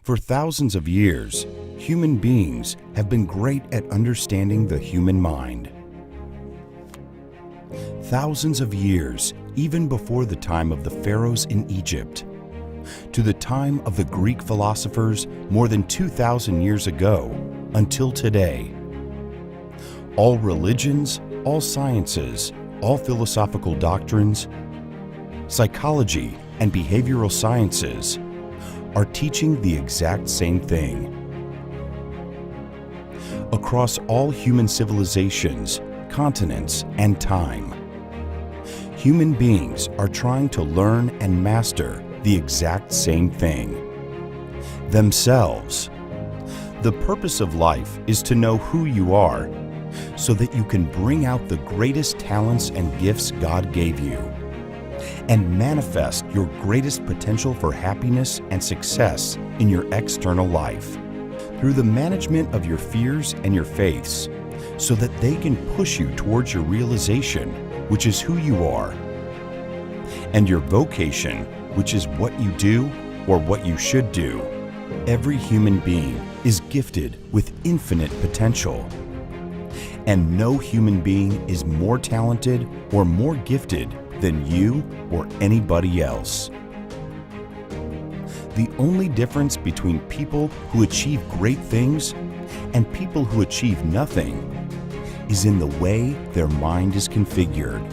For thousands of years, human beings have been great at understanding the human mind. Thousands of years, even before the time of the pharaohs in Egypt, to the time of the Greek philosophers more than 2,000 years ago, until today. All religions, all sciences, all philosophical doctrines, psychology, and behavioral sciences are teaching the exact same thing. Across all human civilizations, continents, and time, human beings are trying to learn and master the exact same thing: themselves. The purpose of life is to know who you are so that you can bring out the greatest talents and gifts God gave you and manifest your greatest potential for happiness and success in your external life through the management of your fears and your faiths so that they can push you towards your realization, which is who you are, and your vocation, which is what you do or what you should do. Every human being is gifted with infinite potential, and no human being is more talented or more gifted than you or anybody else. The only difference between people who achieve great things and people who achieve nothing is in the way their mind is configured.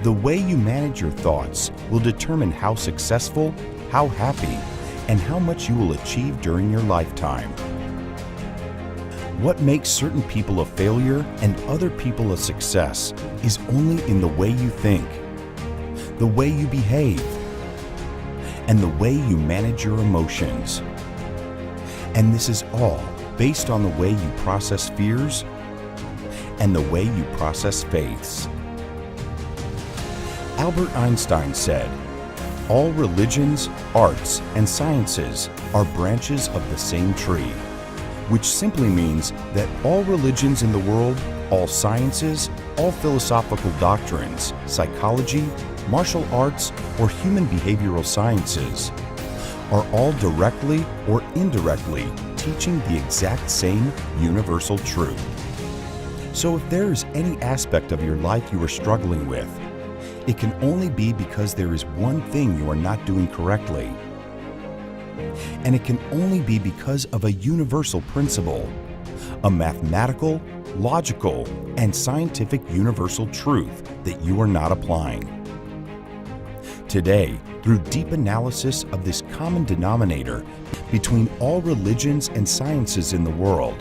The way you manage your thoughts will determine how successful, how happy, and how much you will achieve during your lifetime. What makes certain people a failure and other people a success is only in the way you think, the way you behave, and the way you manage your emotions. And this is all based on the way you process fears and the way you process faiths. Albert Einstein said, "All religions, arts, and sciences are branches of the same tree," which simply means that all religions in the world, all sciences, all philosophical doctrines, psychology, martial arts, or human behavioral sciences are all directly or indirectly teaching the exact same universal truth. So if there is any aspect of your life you are struggling with, it can only be because there is one thing you are not doing correctly. And it can only be because of a universal principle, a mathematical, logical, and scientific universal truth that you are not applying. Today, through deep analysis of this common denominator between all religions and sciences in the world,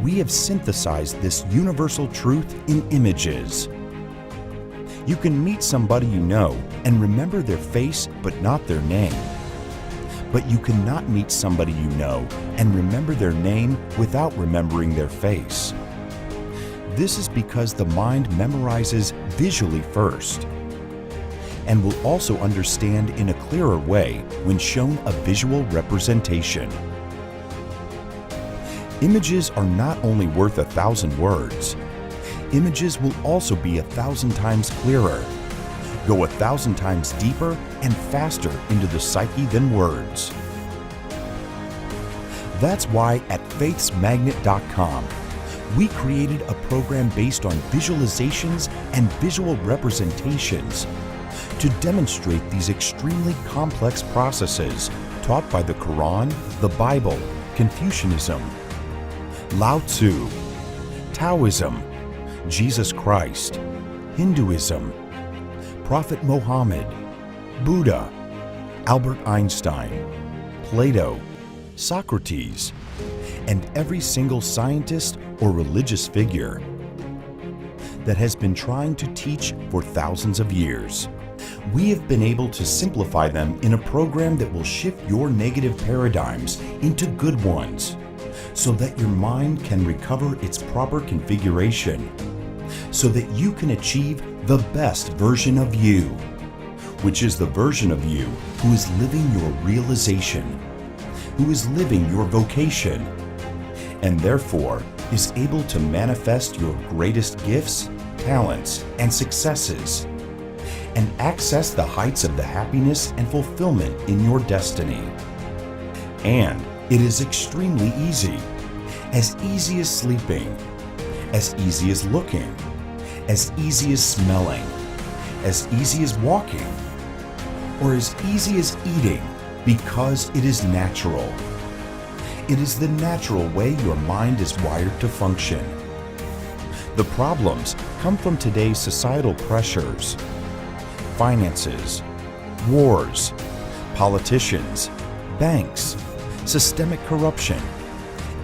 we have synthesized this universal truth in images. You can meet somebody you know and remember their face but not their name. But you cannot meet somebody you know and remember their name without remembering their face. This is because the mind memorizes visually first and will also understand in a clearer way when shown a visual representation. Images are not only worth 1,000 words, images will also be 1,000 times clearer, go 1,000 times deeper and faster into the psyche than words. That's why at faithsmagnet.com, we created a program based on visualizations and visual representations to demonstrate these extremely complex processes taught by the Quran, the Bible, Confucianism, Lao Tzu, Taoism, Jesus Christ, Hinduism, Prophet Muhammad, Buddha, Albert Einstein, Plato, Socrates, and every single scientist or religious figure that has been trying to teach for thousands of years. We have been able to simplify them in a program that will shift your negative paradigms into good ones so that your mind can recover its proper configuration, so that you can achieve the best version of you, which is the version of you who is living your realization, who is living your vocation, and therefore is able to manifest your greatest gifts, talents, and successes, and access the heights of the happiness and fulfillment in your destiny. And it is extremely easy. As easy as sleeping, as easy as looking, as easy as smelling, as easy as walking, or as easy as eating, because it is natural. It is the natural way your mind is wired to function. The problems come from today's societal pressures, finances, wars, politicians, banks, systemic corruption,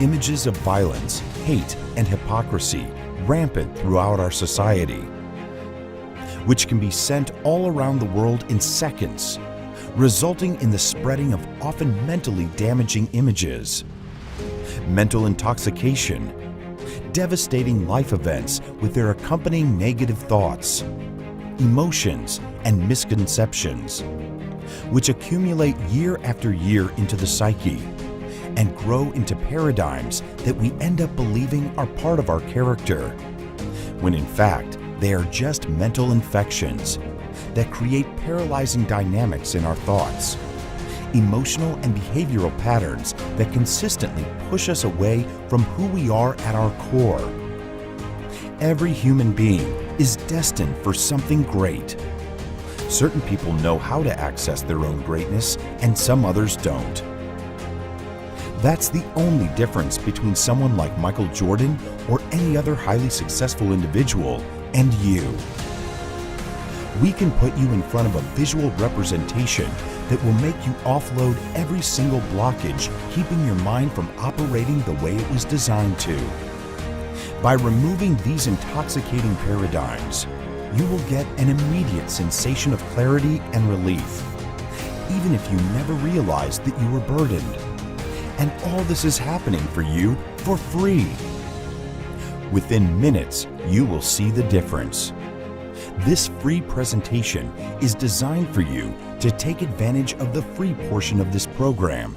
images of violence, hate, and hypocrisy rampant throughout our society, which can be sent all around the world in seconds, resulting in the spreading of often mentally damaging images, mental intoxication, devastating life events with their accompanying negative thoughts, emotions, and misconceptions, which accumulate year after year into the psyche and grow into paradigms that we end up believing are part of our character, when in fact they are just mental infections that create paralyzing dynamics in our thoughts, emotional and behavioral patterns that consistently push us away from who we are at our core. Every human being is destined for something great. Certain people know how to access their own greatness, and some others don't. That's the only difference between someone like Michael Jordan or any other highly successful individual and you. We can put you in front of a visual representation that will make you offload every single blockage keeping your mind from operating the way it was designed to. By removing these intoxicating paradigms, you will get an immediate sensation of clarity and relief, even if you never realized that you were burdened. And all this is happening for you for free. Within minutes, you will see the difference. This free presentation is designed for you to take advantage of the free portion of this program,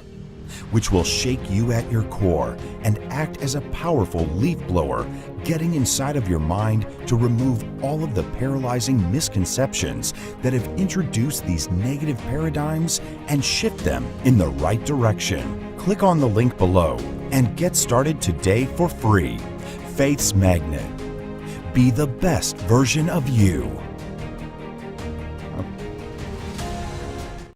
which will shake you at your core and act as a powerful leaf blower, getting inside of your mind to remove all of the paralyzing misconceptions that have introduced these negative paradigms and shift them in the right direction. Click on the link below and get started today for free. Faith's Magnet. Be the best version of you.